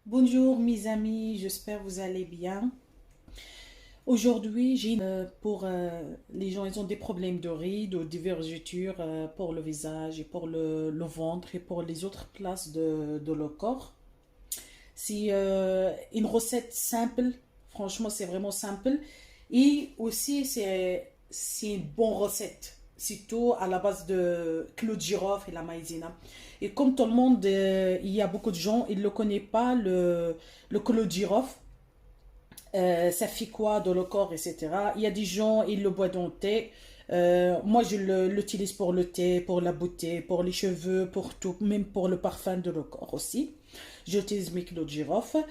Bonjour mes amis, j'espère que vous allez bien. Aujourd'hui, pour les gens, ils ont des problèmes de rides ou de vergetures pour le visage et pour le ventre et pour les autres places de leur corps. C'est une recette simple, franchement c'est vraiment simple. Et aussi c'est une bonne recette, surtout à la base de clou de girofle et la maïzena. Et comme tout le monde, il y a beaucoup de gens, ils ne le connaissent pas, le clou de girofle. Ça fait quoi dans le corps, etc. Il y a des gens, ils le boivent dans le thé. Moi, l'utilise pour le thé, pour la beauté, pour les cheveux, pour tout, même pour le parfum de le corps aussi. J'utilise mes clous de girofle.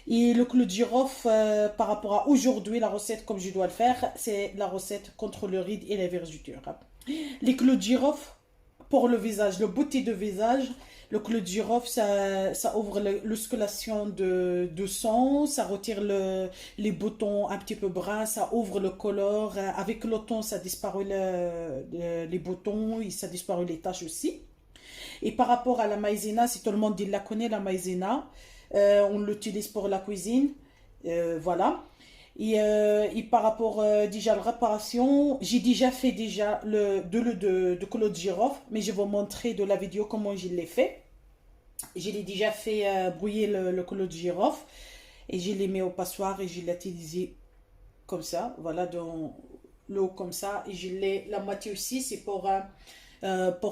Et le clou de girofle, par rapport à aujourd'hui, la recette comme je dois le faire, c'est la recette contre le ride et les vergetures. Les clous de girofle, pour le visage, le beauté de visage, le clou de girofle, ça ouvre l'osculation de sang, ça retire les boutons un petit peu bruns, ça ouvre le color. Avec le temps, ça disparaît les boutons et ça disparaît les taches aussi. Et par rapport à la maïzena, si tout le monde la connaît, la maïzena, on l'utilise pour la cuisine. Voilà. Et par rapport déjà à la réparation, j'ai déjà fait déjà de clou de girofle, mais je vais vous montrer de la vidéo comment je l'ai fait. Je l'ai déjà fait brouiller le clou de girofle et je l'ai mis au passoire et je l'ai utilisé comme ça, voilà, dans l'eau comme ça. Et je l'ai, la moitié aussi, c'est pour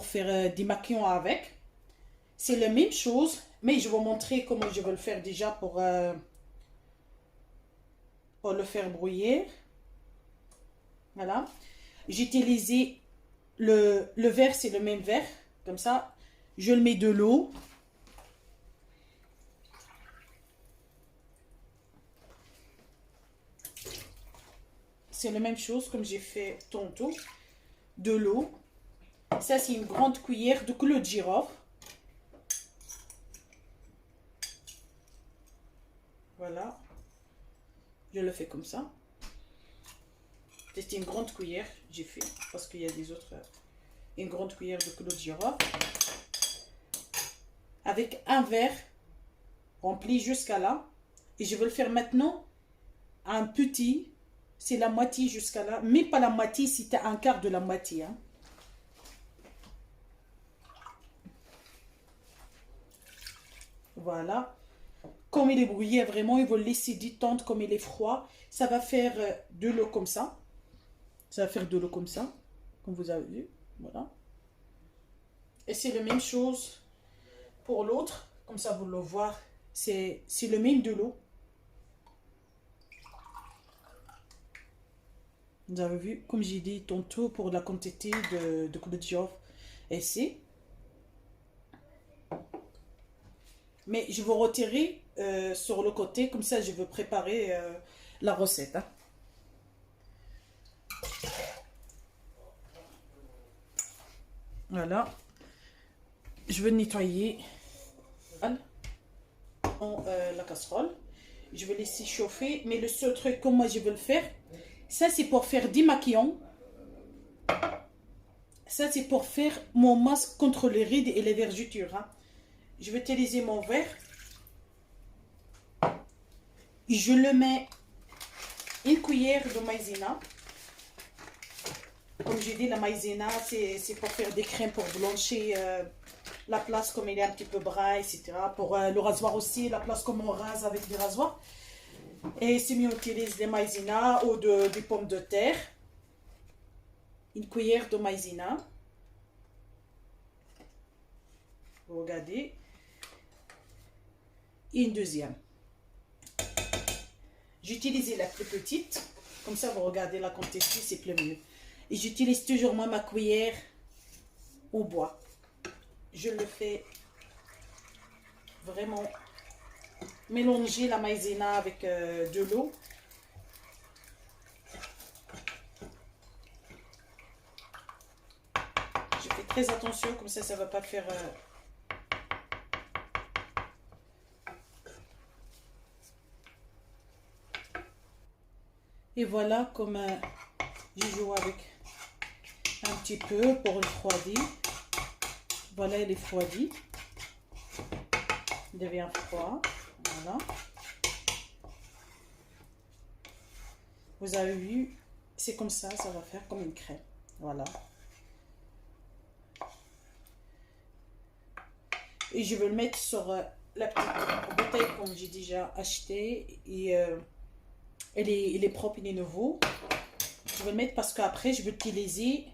faire des maquillons avec. C'est la même chose, mais je vais vous montrer comment je vais le faire déjà pour le faire brouiller. Voilà. J'ai utilisé le verre, c'est le même verre. Comme ça, je le mets de l'eau. C'est la même chose comme j'ai fait tantôt. De l'eau. Ça, c'est une grande cuillère de clou de girofle. Voilà. Je le fais comme ça. C'est une grande cuillère, j'ai fait, parce qu'il y a des autres. Une grande cuillère de clou de girofle. Avec un verre rempli jusqu'à là. Et je vais le faire maintenant un petit. C'est la moitié jusqu'à là. Mais pas la moitié, c'était un quart de la moitié. Hein. Voilà. Comme il est brouillé, vraiment, il va le laisser détendre comme il est froid. Ça va faire de l'eau comme ça. Ça va faire de l'eau comme ça, comme vous avez vu. Voilà. Et c'est la même chose pour l'autre. Comme ça, vous le voyez. C'est le même de l'eau. Vous avez vu, comme j'ai dit tantôt, pour la quantité de clou de girofle ici. Mais je vais retirer sur le côté, comme ça je vais préparer la recette. Hein. Voilà. Je vais nettoyer la casserole. Je vais laisser chauffer. Mais le seul truc, comme moi je vais le faire, ça c'est pour faire des maquillons. Ça c'est pour faire mon masque contre les rides et les vergetures. Hein. Je vais utiliser mon verre. Je le mets une cuillère de maïzena. Comme j'ai dit, la maïzena, c'est pour faire des crèmes pour blanchir la place comme il est un petit peu brun, etc. Pour le rasoir aussi, la place comme on rase avec des rasoirs. Et si on utilise des maïzena ou des pommes de terre, une cuillère de maïzena. Vous regardez. Et une deuxième. J'utilise la plus petite. Comme ça, vous regardez la quantité, c'est plus mieux. Et j'utilise toujours moi ma cuillère au bois. Je le fais vraiment mélanger la maïzena avec de l'eau. Je fais très attention, comme ça ne va pas faire... Et voilà, comme je joue avec un petit peu pour le refroidir. Voilà, il est refroidi. Il devient froid. Voilà. Vous avez vu, c'est comme ça va faire comme une crème. Voilà. Et je vais le mettre sur la petite bouteille comme j'ai déjà acheté. Et il est propre, il est nouveau. Je vais le mettre parce qu'après, je vais l'utiliser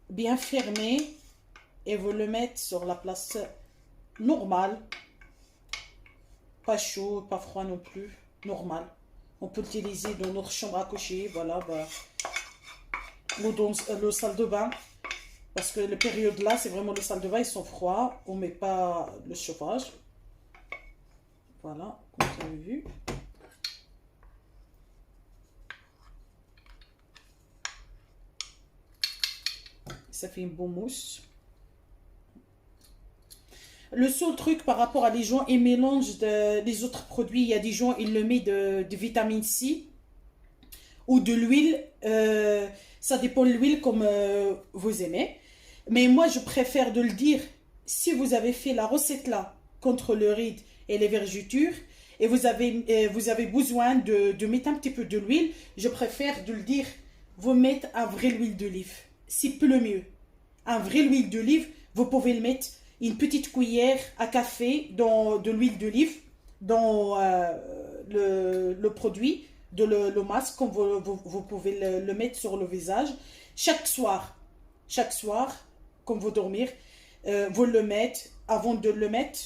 bien fermé. Et vous le mettre sur la place normale. Pas chaud, pas froid non plus. Normal. On peut l'utiliser dans notre chambre à coucher. Voilà. Bah, ou dans le salle de bain. Parce que la période là, c'est vraiment les salles de bain, ils sont froids. On ne met pas le chauffage. Voilà, comme vous avez vu. Ça fait une bonne mousse. Le seul truc par rapport à les gens, ils mélangent des autres produits. Il y a des gens, ils le mettent de vitamine C ou de l'huile. Ça dépend de l'huile comme vous aimez. Mais moi, je préfère de le dire, si vous avez fait la recette là, contre le ride et les vergetures, et vous avez besoin de mettre un petit peu de l'huile, je préfère de le dire, vous mettez un vrai huile d'olive. C'est peu le mieux. Un vrai huile d'olive, vous pouvez le mettre une petite cuillère à café de l'huile d'olive dans le produit, le masque, comme vous pouvez le mettre sur le visage. Chaque soir, quand vous dormir, vous le mettez, avant de le mettre,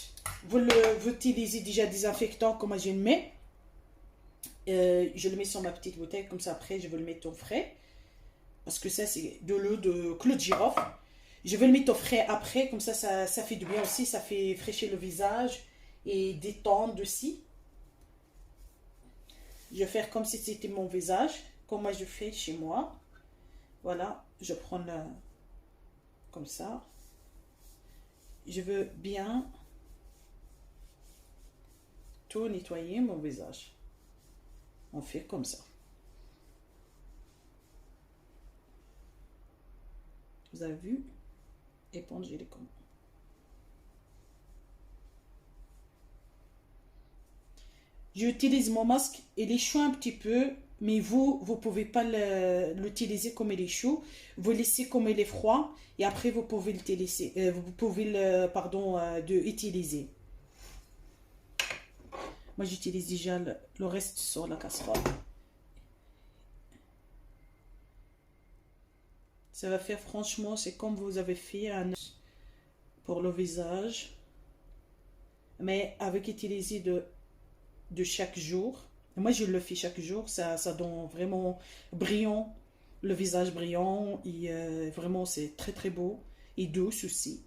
vous utilisez déjà désinfectant comme je le mets. Je le mets sur ma petite bouteille, comme ça après je vais le mettre au frais. Parce que ça c'est de l'eau de clou de girofle. Je vais le mettre au frais après, comme ça fait du bien aussi, ça fait fraîchir le visage et détendre aussi. Je vais faire comme si c'était mon visage, comme moi je fais chez moi. Voilà, je prends comme ça. Je veux bien tout nettoyer mon visage. On fait comme ça. Vous avez vu? Épongez les commandes. J'utilise mon masque, il est chaud un petit peu, mais vous pouvez pas l'utiliser comme il est chaud. Vous laissez comme il est froid et après vous pouvez l'utiliser. Vous pouvez utiliser. Moi j'utilise déjà le reste sur la casserole. Ça va faire franchement, c'est comme vous avez fait pour le visage, mais avec utiliser de chaque jour. Moi, je le fais chaque jour. Ça donne vraiment brillant, le visage brillant. Et vraiment, c'est très très beau. Et douce aussi.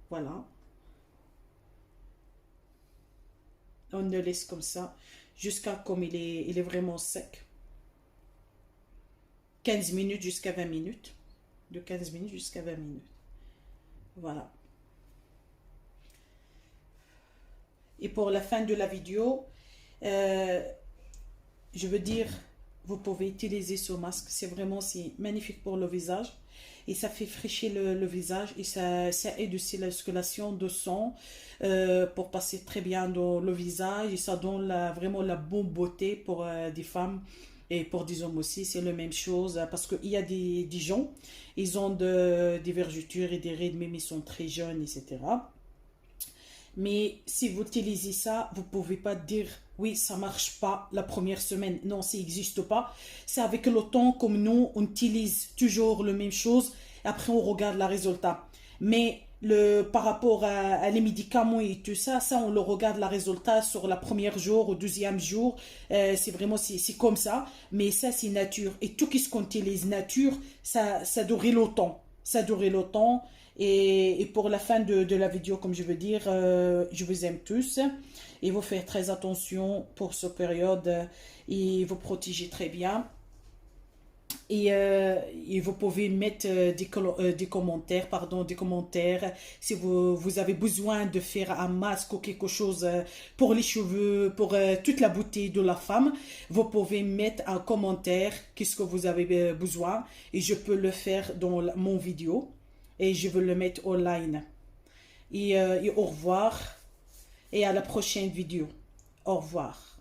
Voilà. On le laisse comme ça jusqu'à comme il est vraiment sec. 15 minutes jusqu'à 20 minutes. De 15 minutes jusqu'à 20 minutes. Voilà. Et pour la fin de la vidéo, je veux dire, vous pouvez utiliser ce masque. C'est magnifique pour le visage. Et ça fait fraîchir le visage. Et ça aide aussi la circulation de sang pour passer très bien dans le visage. Et ça donne vraiment la bonne beauté pour des femmes. Et pour des hommes aussi, c'est la même chose. Parce qu'il y a des gens, ils ont des vergetures et des rides, même ils sont très jeunes, etc. Mais si vous utilisez ça, vous ne pouvez pas dire oui, ça ne marche pas la première semaine. Non, ça n'existe pas. C'est avec le temps, comme nous, on utilise toujours la même chose. Après, on regarde le résultat. Mais par rapport à les médicaments et tout ça, on le regarde le résultat sur le premier jour ou deuxième jour. C'est comme ça. Mais ça, c'est nature. Et tout ce qu'on utilise nature, ça dure longtemps. Ça dure longtemps. Et pour la fin de la vidéo, comme je veux dire, je vous aime tous. Et vous faites très attention pour cette période. Et vous protégez très bien. Et vous pouvez mettre des commentaires si vous avez besoin de faire un masque ou quelque chose pour les cheveux, pour toute la beauté de la femme. Vous pouvez mettre un commentaire, qu'est-ce que vous avez besoin, et je peux le faire dans mon vidéo et je vais le mettre online. et au revoir et à la prochaine vidéo. Au revoir.